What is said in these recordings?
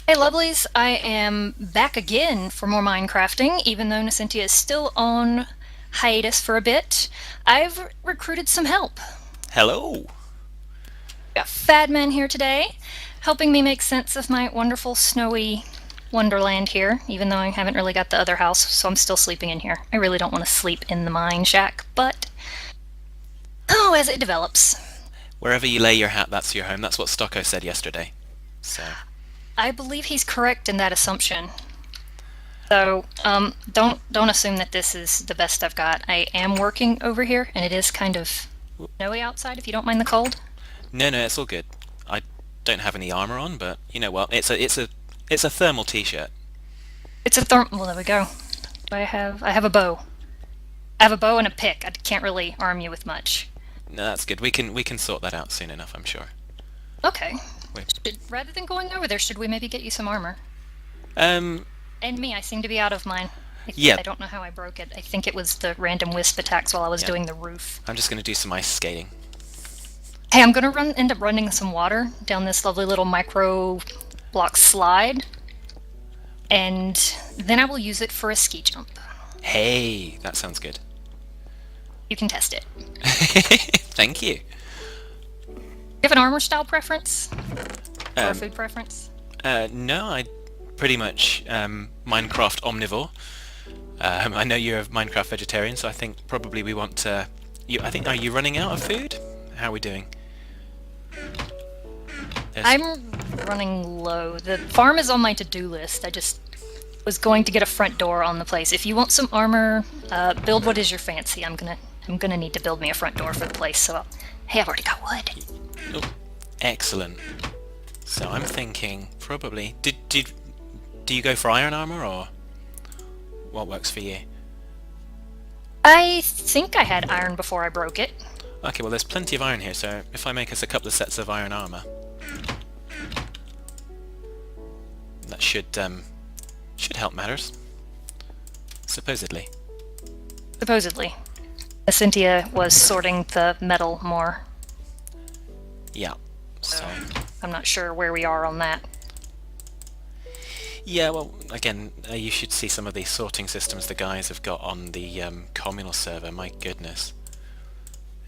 Hey lovelies, I am back again for more Minecrafting, even though Nacentia is still on hiatus for a bit. I've recruited some help. Hello. Got Fadman here today, helping me make sense of my wonderful snowy wonderland here, even though I haven't really got the other house, so I'm still sleeping in here. I really don't want to sleep in the mine shack, but oh, as it develops. Wherever you lay your hat, that's your home. That's what Stocko said yesterday. So, I believe he's correct in that assumption. So don't assume that this is the best I've got. I am working over here, and it is kind of snowy outside. If you don't mind the cold, no, it's all good. I don't have any armor on, but you know what? It's a thermal t-shirt. it's a therm. Well, there we go. I have a bow. I have a bow and a pick. I can't really arm you with much. No, that's good. We can sort that out soon enough, I'm sure. Okay. Wait. Rather than going over there, should we maybe get you some armor? Um, And me, I seem to be out of mine. yeah, I don't know how I broke it. I think it was the random wisp attacks while I was yeah. doing the roof. I'm just gonna do some ice skating. Hey, I'm gonna end up running some water down this lovely little micro block slide, and then I will use it for a ski jump. Hey, that sounds good. You can test it. Thank you. You have an armor style preference? Or a Um, food preference? no, I pretty much Minecraft omnivore. I know you're a Minecraft vegetarian, so I think probably we want to. I think, are you running out of food? How are we doing? There's, I'm running low. The farm is on my to-do list. I just was going to get a front door on the place. If you want some armor, build what is your fancy. I'm gonna need to build me a front door for the place. So, hey, I've already got wood. oh, excellent. So I'm thinking probably. Do you go for iron armor or what works for you? I think I had iron before I broke it. Okay, well there's plenty of iron here, so if I make us a couple of sets of iron armor, that should help matters. Supposedly. Supposedly. Nacentia was sorting the metal more, Yeah. So. so I'm not sure where we are on that. Yeah, well, again, you should see some of these sorting systems the guys have got on the communal server. My goodness,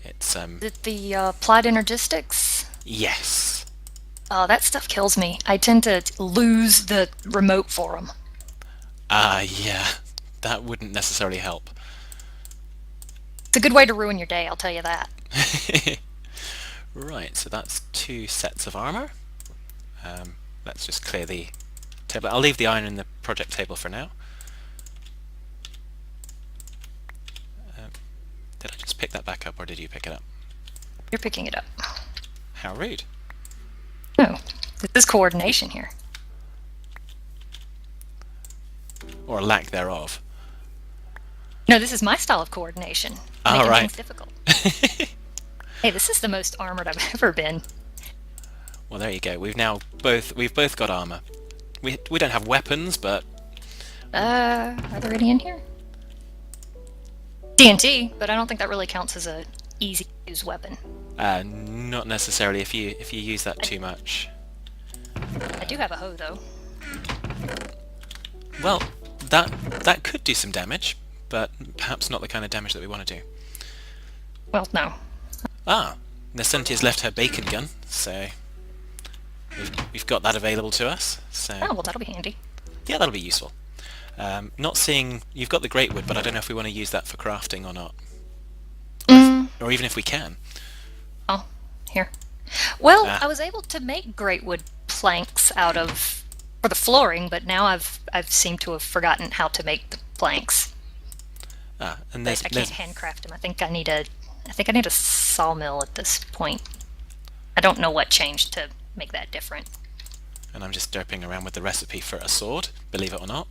it's Is it the applied energistics? yes, Oh, that stuff kills me. I tend to lose the remote for them. yeah, that wouldn't necessarily help. It's a good way to ruin your day, I'll tell you that. Right, so that's two sets of armor. Let's just clear the table. I'll leave the iron in the project table for now. Um, did I just pick that back up, or did you pick it up? You're picking it up. How rude. No, this is coordination here. Or lack thereof. No, this is my style of coordination. All Making right. things difficult. Hey, this is the most armored I've ever been. Well, there you go. We've both got armor. We don't have weapons, but Are there any in here? TNT, but I don't think that really counts as a easy to use weapon. not necessarily if you use that too much. I do have a hoe though. Well, that could do some damage, but perhaps not the kind of damage that we want to do. Well, no. Ah, Nacentia's left her bacon gun, so we've got that available to us. So Oh, well, that'll be handy. yeah, that'll be useful. Not seeing you've got the great wood, but I don't know if we want to use that for crafting or not, or even if we can. Oh, here. Well, Ah, I was able to make great wood planks out of for the flooring, but now I've seemed to have forgotten how to make the planks. and I can't handcraft them. I think I need a sawmill at this point. I don't know what changed to make that different. and I'm just derping around with the recipe for a sword, believe it or not.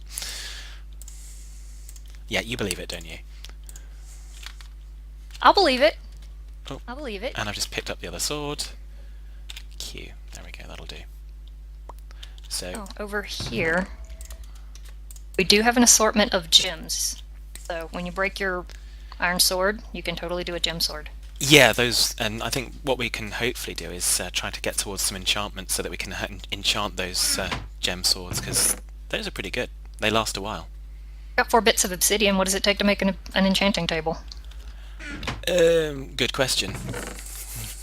Yeah, you believe it, don't you? I'll believe it. Oh, I'll believe it. and I've just picked up the other sword. Q. There we go, that'll do. So, Oh, over here, we do have an assortment of gems. So when you break your iron sword, you can totally do a gem sword. Yeah, those, and I think what we can hopefully do is try to get towards some enchantment so that we can enchant those gem swords, because those are pretty good. They last a while. Got 4 bits of obsidian. What does it take to make an enchanting table? Good question.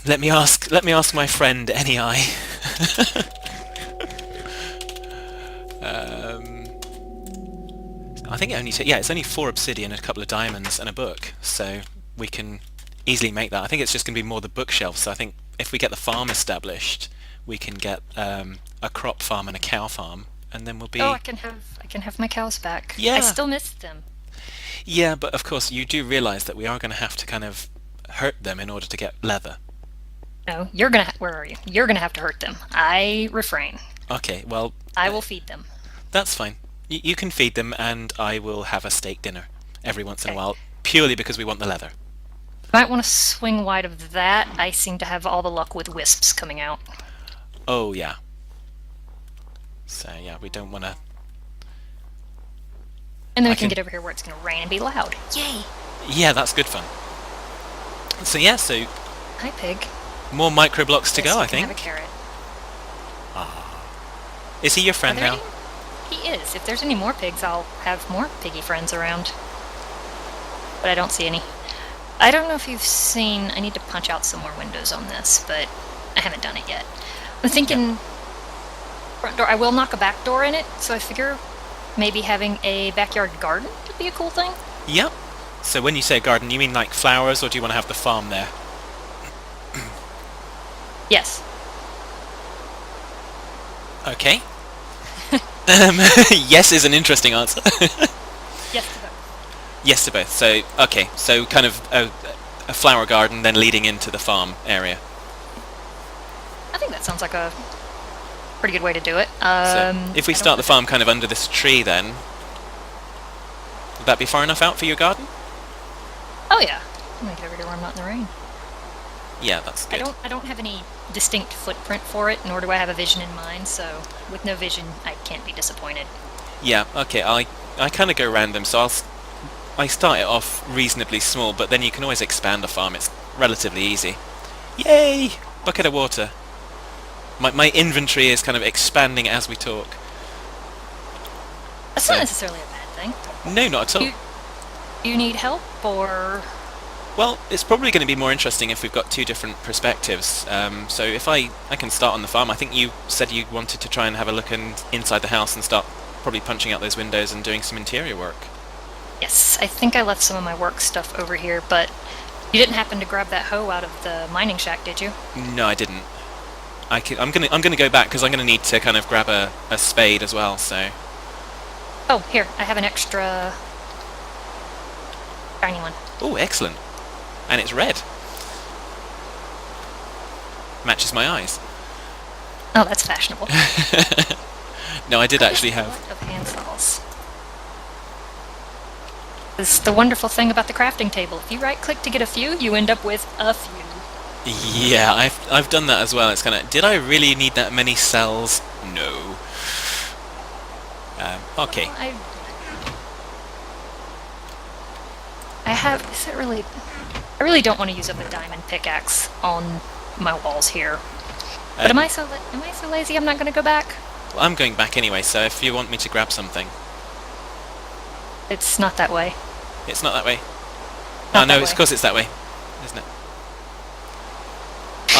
Let me ask. Let me ask my friend NEI. I think it only yeah, it's only 4 obsidian, a couple of diamonds, and a book, so we can easily make that. I think it's just going to be more the bookshelf. So I think if we get the farm established, we can get a crop farm and a cow farm, and then we'll be. Oh, I can have my cows back. I Yeah, still miss them. yeah, but of course you do realise that we are going to have to kind of hurt them in order to get leather. No, you're gonna. Where are you? You're gonna have to hurt them. I refrain. Okay, well, I will feed them. that's fine. You can feed them, and I will have a steak dinner every once in a Okay. while, purely because we want the leather. Might want to swing wide of that. I seem to have all the luck with wisps coming out. Oh yeah. So yeah, we don't want to. And then I we can can. get over here where it's gonna rain and be loud. Yay! Yeah, that's good fun. So yeah, so Hi, pig. more micro blocks to Yes, go, you I can have think. a carrot. Is he your Are friend there now? any? He is. If there's any more pigs, I'll have more piggy friends around. But I don't see any. I don't know if you've seen. I need to punch out some more windows on this, but I haven't done it yet. I'm thinking front door. I will knock a back door in it, so I figure maybe having a backyard garden would be a cool thing. Yep. So when you say garden, you mean like flowers, or do you want to have the farm there? Yes. Okay. Yes is an interesting answer. Yes to both. Yes to both. So okay, so kind of a flower garden, then leading into the farm area. I think that sounds like a pretty good way to do it. So if we I don't start know the farm kind of under this tree, then would that be far enough out for your garden? Oh yeah. I'm gonna get over here where I'm not in the rain. Yeah, that's I good. don't have any distinct footprint for it, nor do I have a vision in mind, so with no vision I can't be disappointed. Yeah, okay. I kind of go random, so I start it off reasonably small, but then you can always expand a farm. It's relatively easy. Yay! Bucket of water. My inventory is kind of expanding as we talk. That's So not necessarily a bad thing. no, not at all. You need help, or Well, it's probably going to be more interesting if we've got two different perspectives. So if I can start on the farm. I think you said you wanted to try and have a look inside the house and start probably punching out those windows and doing some interior work. yes, I think I left some of my work stuff over here, but you didn't happen to grab that hoe out of the mining shack, did you? No, I didn't. I'm gonna go back because I'm gonna need to kind of grab a spade as well. So Oh, here, I have an extra shiny one. oh, excellent, and it's red. Matches my eyes. Oh, that's fashionable. No, I did I actually guess a have. lot of hand saws. This is the wonderful thing about the crafting table. If you right-click to get a few, you end up with a few. Yeah, I've done that as well. It's kind of, did I really need that many cells? No. Okay. Well, I have. Is it really? I really don't want to use up a diamond pickaxe on my walls here. But Uh, am I so lazy? I'm not going to go back. well, I'm going back anyway. So if you want me to grab something, It's not that way. it's not that way. Not Oh no, that it's way. because it's that way, isn't it?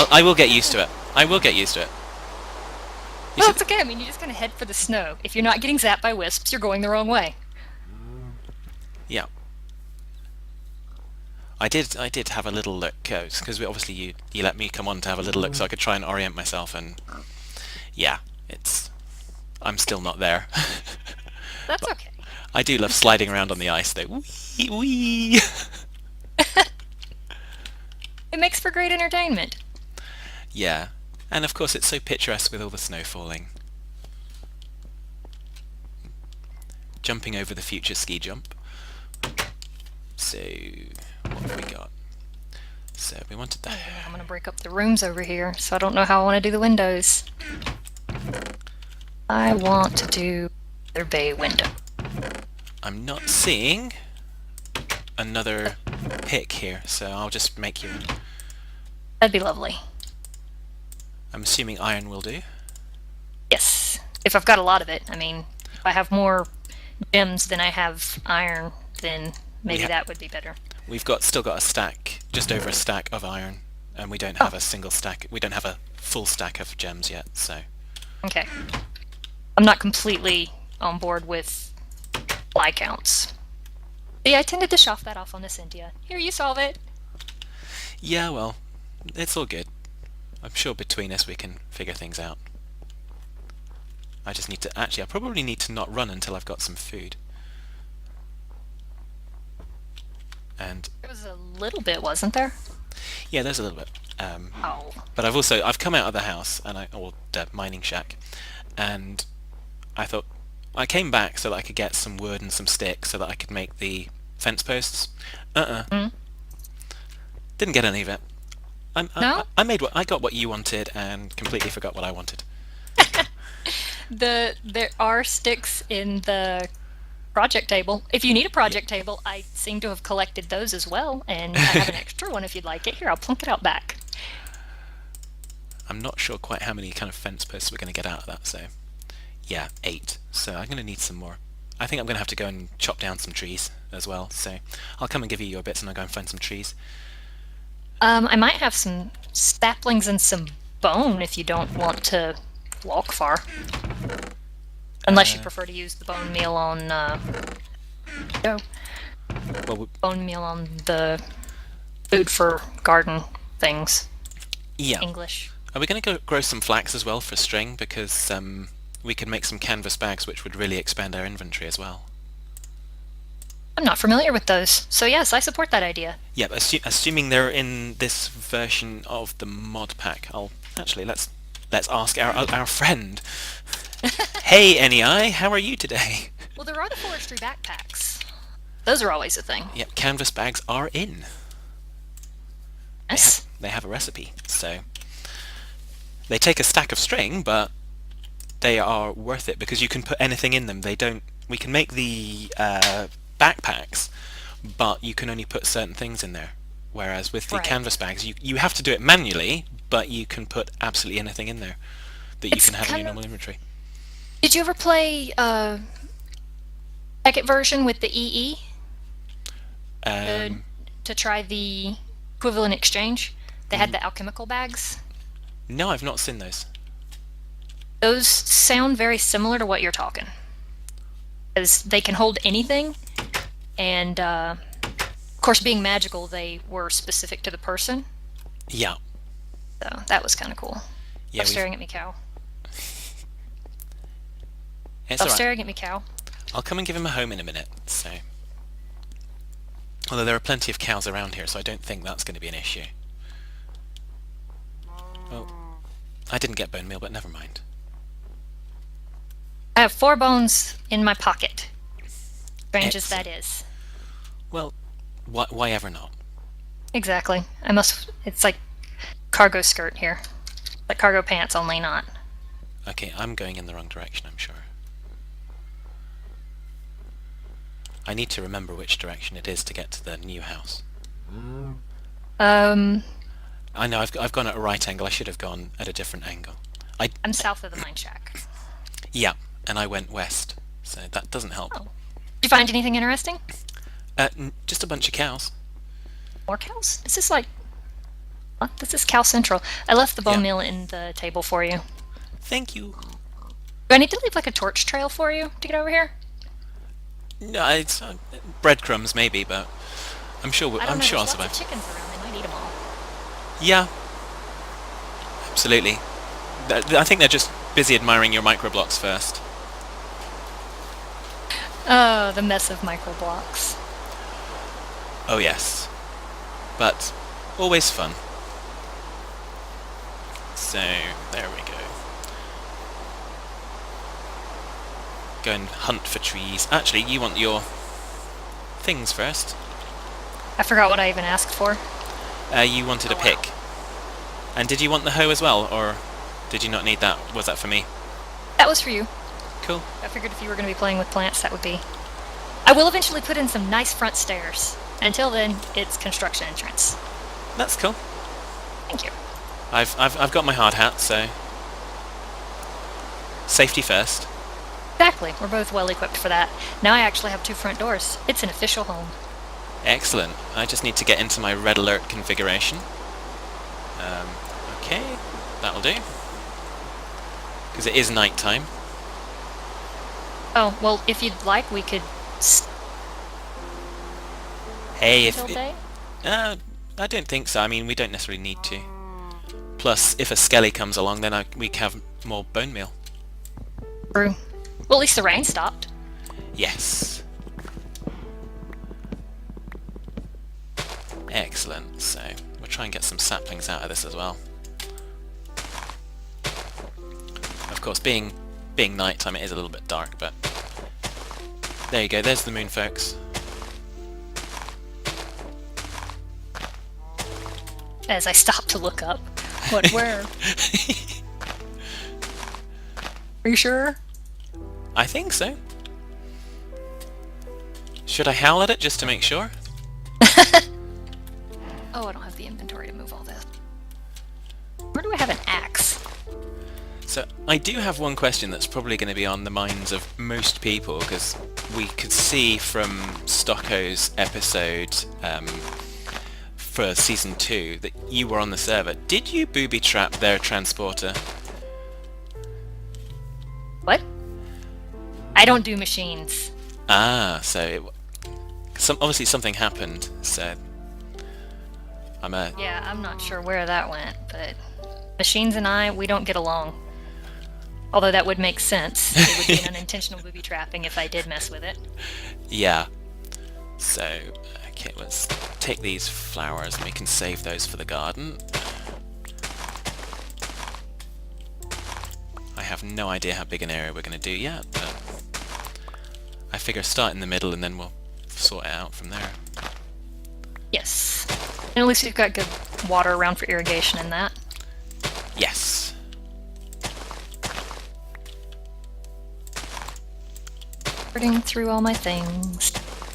I will get used to it. I will get used to it. You Well, see, it's okay. I mean, you just kind of head for the snow. If you're not getting zapped by wisps, you're going the wrong way. yeah. I did have a little look because obviously you let me come on to have a little look so I could try and orient myself, and yeah, I'm still not there. That's okay. I do love sliding around on the ice though. Wee wee. It makes for great entertainment. Yeah, and of course it's so picturesque with all the snow falling. Jumping over the future ski jump. So what have we got? So we wanted that. I'm going to break up the rooms over here, so I don't know how I want to do the windows. I want to do their bay window. I'm not seeing another pick here, so I'll just make you. That'd be lovely. I'm assuming iron will do. Yes. If I've got a lot of it. I mean, if I have more gems than I have iron, then maybe that would be better. We've still got a stack, just over a stack of iron, and we don't have a single stack. We don't have a full stack of gems yet, so. Okay. I'm not completely on board with fly counts. Yeah, I tended to shove that off on Nacentia. Here, you solve it. Yeah, well, it's all good. I'm sure between us we can figure things out. I just need to... Actually, I probably need to not run until I've got some food. And... There was a little bit, wasn't there? Yeah, there's a little bit. Oh. But I've come out of the house, or the mining shack, and I thought... I came back so that I could get some wood and some sticks so that I could make the fence posts. Didn't get any of it. No? I got what you wanted and completely forgot what I wanted. There are sticks in the project table. If you need a project table, I seem to have collected those as well, and I have an extra one if you'd like it. Here, I'll plunk it out back. I'm not sure quite how many kind of fence posts we're going to get out of that, so... Yeah, 8. So I'm going to need some more. I think I'm going to have to go and chop down some trees as well, so I'll come and give you your bits and I'll go and find some trees. I might have some saplings and some bone if you don't want to walk far. Unless you prefer to use the bone meal on, bone meal on the food for garden things. Yeah. English. Are we going to grow some flax as well for string? Because we could make some canvas bags which would really expand our inventory as well. I'm not familiar with those, so yes, I support that idea. Yeah, assuming they're in this version of the mod pack. Actually, let's ask our friend. Hey, NEI, how are you today? Well, there are the forestry backpacks. Those are always a thing. Yep, canvas bags are in. Yes. They have a recipe, so they take a stack of string, but they are worth it because you can put anything in them. We can make the backpacks, but you can only put certain things in there. Whereas with the canvas bags, you have to do it manually, but you can put absolutely anything in there that you can have in your normal inventory. Did you ever play second version with the EE? To try the equivalent exchange? They had the alchemical bags. No, I've not seen those. Those sound very similar to what you're talking. Because they can hold anything, and of course, being magical, they were specific to the person. Yeah. So that was kind of cool. Yeah, Stop staring at me, cow. Stop staring at me, cow. I'll come and give him a home in a minute. So, although there are plenty of cows around here, so I don't think that's going to be an issue. Oh, I didn't get bone meal, but never mind. I have 4 bones in my pocket. Strange as that is. Well, why ever not? Exactly. It's like cargo skirt here. Like cargo pants, only not. Okay, I'm going in the wrong direction, I'm sure. I need to remember which direction it is to get to the new house. I know, I've gone at a right angle. I should have gone at a different angle. I'm south of the mine shack. Yeah, and I went west, so that doesn't help. Oh. Did you find anything interesting? Just a bunch of cows. More cows? This is like... What? This is Cow Central. I left the bone meal in the table for you. Thank you. Do I need to leave like a torch trail for you to get over here? No, it's breadcrumbs maybe, but I'm sure I'll survive. Lots of chickens around. They might eat them all. Yeah, absolutely. I think they're just busy admiring your microblocks first. Oh, the mess of microblocks. Oh yes, but always fun. So there we go. Go and hunt for trees. Actually, you want your things first. I forgot what I even asked for. You wanted a pick. And did you want the hoe as well, or did you not need that? Was that for me? That was for you. Cool. I figured if you were going to be playing with plants, that would be... I will eventually put in some nice front stairs. Until then, it's construction entrance. That's cool. Thank you. I've got my hard hat, so safety first. Exactly. We're both well equipped for that. Now I actually have two front doors. It's an official home. Excellent. I just need to get into my red alert configuration. Okay, that'll do. Because it is night time. Oh, well, if you'd like, we could Hey, until day. I don't think so. I mean, we don't necessarily need to. Plus, if a skelly comes along, then we can have more bone meal. True. Well, at least the rain stopped. Yes. Excellent. So we'll try and get some saplings out of this as well. Of course, being nighttime, it is a little bit dark, but there you go. There's the moon, folks. As I stopped to look up. What, where? Are you sure? I think so. Should I howl at it just to make sure? Oh, I don't have the inventory to move all this. Where do I have an axe? So I do have one question that's probably going to be on the minds of most people, because we could see from Stocko's episode for Season 2 that you were on the server. Did you booby-trap their transporter? What? I don't do machines. Ah, so obviously something happened, so Yeah, I'm not sure where that went, but machines and we don't get along. Although that would make sense. It would be an unintentional booby trapping if I did mess with it. Yeah. So, okay, let's take these flowers and we can save those for the garden. I have no idea how big an area we're going to do yet, but I figure start in the middle and then we'll sort it out from there. Yes. And at least we've got good water around for irrigation and that. Yes. Sorting through all my things.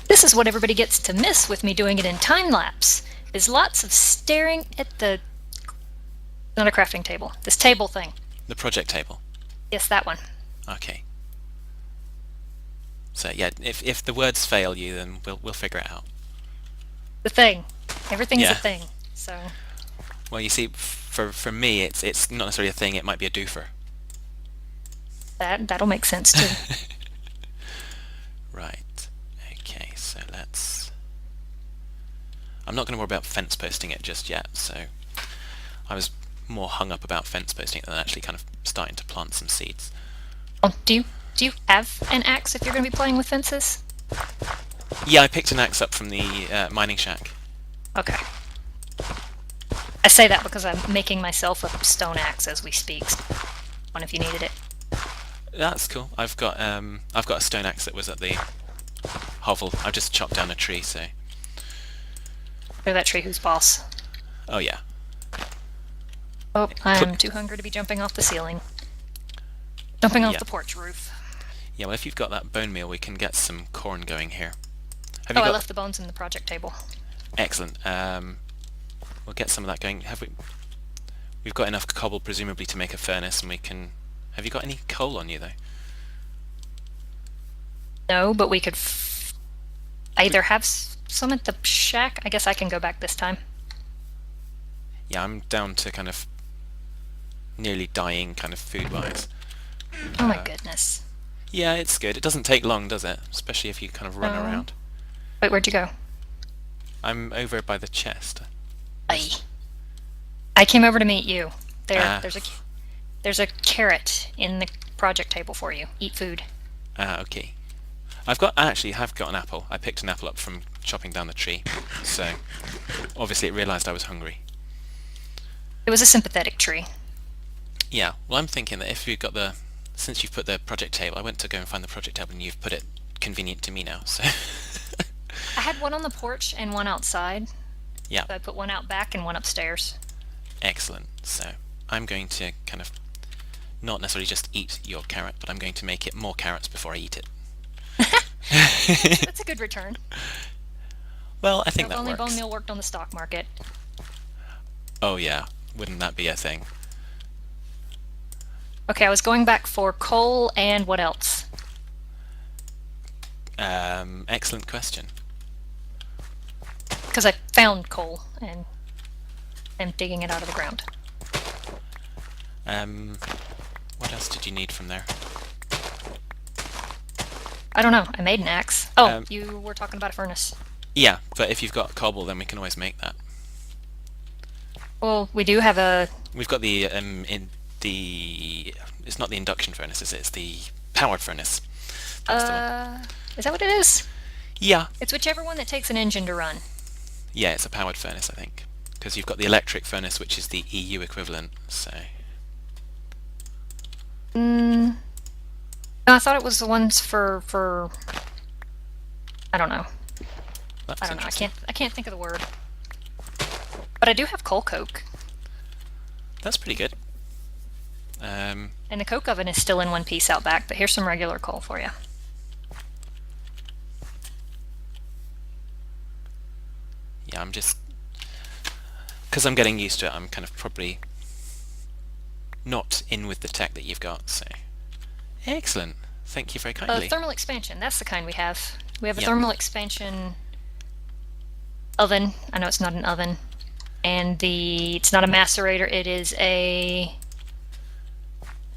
This is what everybody gets to miss with me doing it in time lapse. Is lots of staring at the not a crafting table. This table thing. The project table. Yes, that one. Okay. So yeah, if the words fail you, then we'll figure it out. The thing. Everything's Yeah. a thing. So Well, you see, for me, it's not necessarily a thing. It might be a doofer. that'll make sense too. Right. Okay. So I'm not going to worry about fence posting it just yet. So I was more hung up about fence posting it than actually kind of starting to plant some seeds. Oh, do you have an axe if you're going to be playing with fences? Yeah, I picked an axe up from the mining shack. Okay. I say that because I'm making myself a stone axe as we speak. One if you needed it. That's cool. I've got a stone axe that was at the hovel. I've just chopped down a tree, so. Or that tree who's boss. Oh yeah. Oh, I'm too hungry to be jumping off the ceiling. Jumping off Yeah. the porch roof. Yeah, well, if you've got that bone meal, we can get some corn going here. Have Oh, you I got? left the bones in the project table. Excellent. We'll get some of that going. We've got enough cobble, presumably, to make a furnace, and we can. Have you got any coal on you though? No, but we could either have some at the shack. I guess I can go back this time. Yeah, I'm down to kind of nearly dying, kind of food-wise. Oh my goodness. Yeah, it's good. It doesn't take long, does it? Especially if you kind of run around. Wait, where'd you go? I'm over by the chest. I came over to meet you. Ah. There's a carrot in the project table for you. Eat food. Ah, okay. I actually have got an apple. I picked an apple up from chopping down the tree. So, obviously it realised I was hungry. It was a sympathetic tree. Yeah, well I'm thinking that if you've got since you've put the project table, I went to go and find the project table and you've put it convenient to me now, so. I had one on the porch and one outside. Yeah. So I put one out back and one upstairs. Excellent. So, I'm going to kind of not necessarily just eat your carrot, but I'm going to make it more carrots before I eat it. That's a good return. Well, I think If that only works. bone meal worked on the stock market. Oh yeah, wouldn't that be a thing? Okay, I was going back for coal and what else? Excellent question. Because I found coal and am digging it out of the ground. What else did you need from there? I don't know. I made an axe. Oh, Um, you were talking about a furnace. yeah, but if you've got cobble, then we can always make that. Well, we do have a... We've got the in the. It's not the induction furnace, is it? It's the powered furnace. That's the one. Is that what it is? Yeah, It's whichever one that takes an engine to run. yeah, it's a powered furnace, I think, because you've got the electric furnace, which is the EU equivalent. So No, I thought it was the ones for... I don't know. that's I don't know. interesting. I can't think of the word. But I do have coal coke. That's pretty good. And the coke oven is still in one piece out back, but here's some regular coal for you. Yeah, I'm just because I'm getting used to it. I'm kind of probably not in with the tech that you've got. So excellent. Thank you very kindly. Thermal expansion. That's the kind we have. We have a Yep. thermal expansion oven. I know it's not an oven. And it's not a macerator. It is a...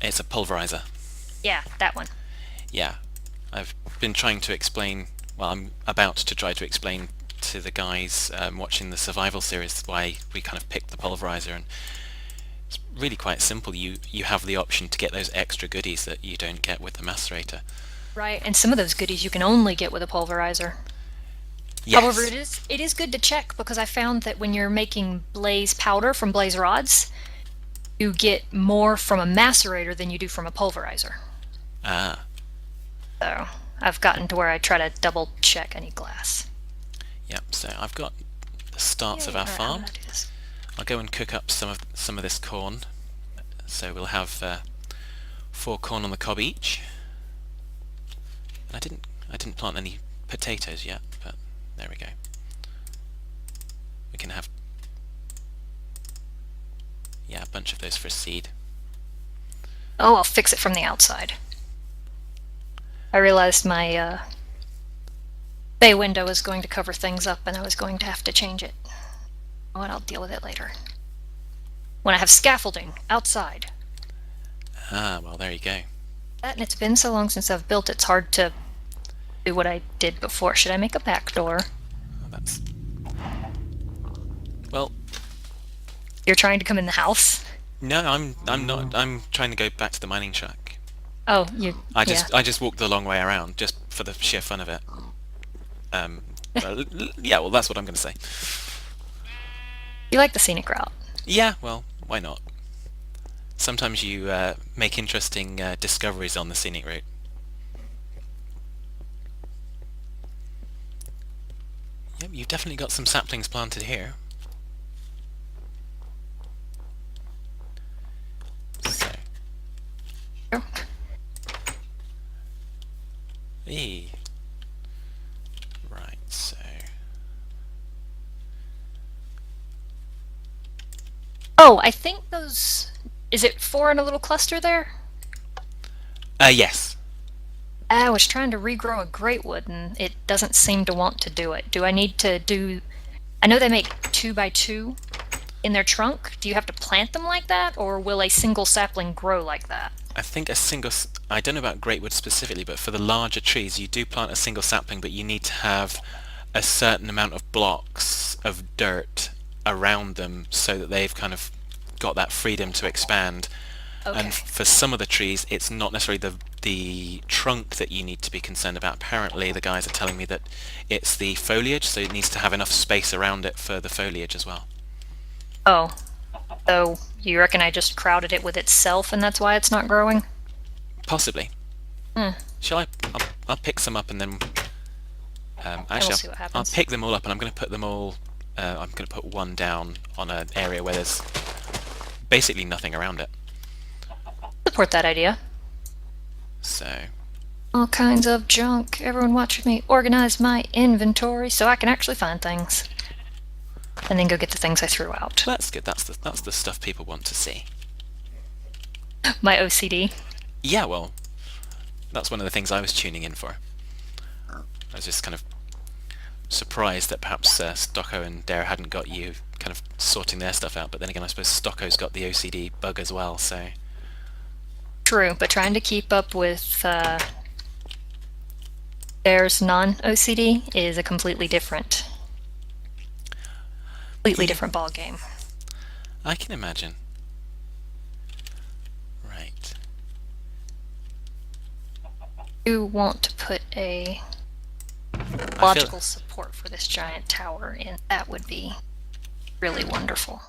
It's a pulverizer. Yeah, that one. Yeah, I've been trying to explain. Well, I'm about to try to explain to the guys watching the survival series why we kind of picked the pulverizer, and it's really quite simple. You have the option to get those extra goodies that you don't get with the macerator. Right, and some of those goodies you can only get with a pulverizer. Yes. However, it is good to check because I found that when you're making blaze powder from blaze rods, you get more from a macerator than you do from a pulverizer. Ah, So I've gotten to where I try to double check any glass. yep. So I've got the starts of our Alright, farm. I'm gonna do this. I'll go and cook up some of this corn. So we'll have 4 corn on the cob each. And I didn't plant any potatoes yet, but there we go. We can have a bunch of those for seed. Oh, I'll fix it from the outside. I realized my bay window was going to cover things up and I was going to have to change it. Oh, and I'll deal with it later. When I have scaffolding outside. Ah, well, there you go. That, and it's been so long since I've built, it's hard to do what I did before. Should I make a back door? That's well. You're trying to come in the house? No, I'm not. I'm trying to go back to the mining shack. Oh, I yeah. just walked the long way around just for the sheer fun of it. Yeah, well, that's what I'm going to say. You like the scenic route. Yeah, well, why not? Sometimes you make interesting discoveries on the scenic route. Yep, you've definitely got some saplings planted here. So, hey. Right, so... Oh, I think those... Is it 4 in a little cluster there? Yes. I was trying to regrow a greatwood and it doesn't seem to want to do it. Do I need to do... I know they make 2 by 2 in their trunk. Do you have to plant them like that, or will a single sapling grow like that? I think a single... I don't know about greatwood specifically, but for the larger trees you do plant a single sapling, but you need to have a certain amount of blocks of dirt around them so that they've kind of got that freedom to expand. Okay. And for some of the trees, it's not necessarily the trunk that you need to be concerned about. Apparently, the guys are telling me that it's the foliage, so it needs to have enough space around it for the foliage as well. Oh. So you reckon I just crowded it with itself and that's why it's not growing? Possibly. Shall I? I'll pick some up and then... actually, see what I'll happens. pick them all up and I'm going to put them all... I'm going to put one down on an area where there's basically nothing around it. Support that idea. So... All kinds of junk. Everyone watching me organize my inventory so I can actually find things. and then go get the things I threw out. That's good. That's the stuff people want to see. My OCD. Yeah, well, that's one of the things I was tuning in for. I was just kind of surprised that perhaps Stocko and Dare hadn't got you kind of sorting their stuff out, but then again I suppose Stocko's got the OCD bug as well, so... True, but trying to keep up with Dare's non-OCD is a completely different ball game. I can imagine. Right. You want to put a logical support for this giant tower in. That would be really wonderful.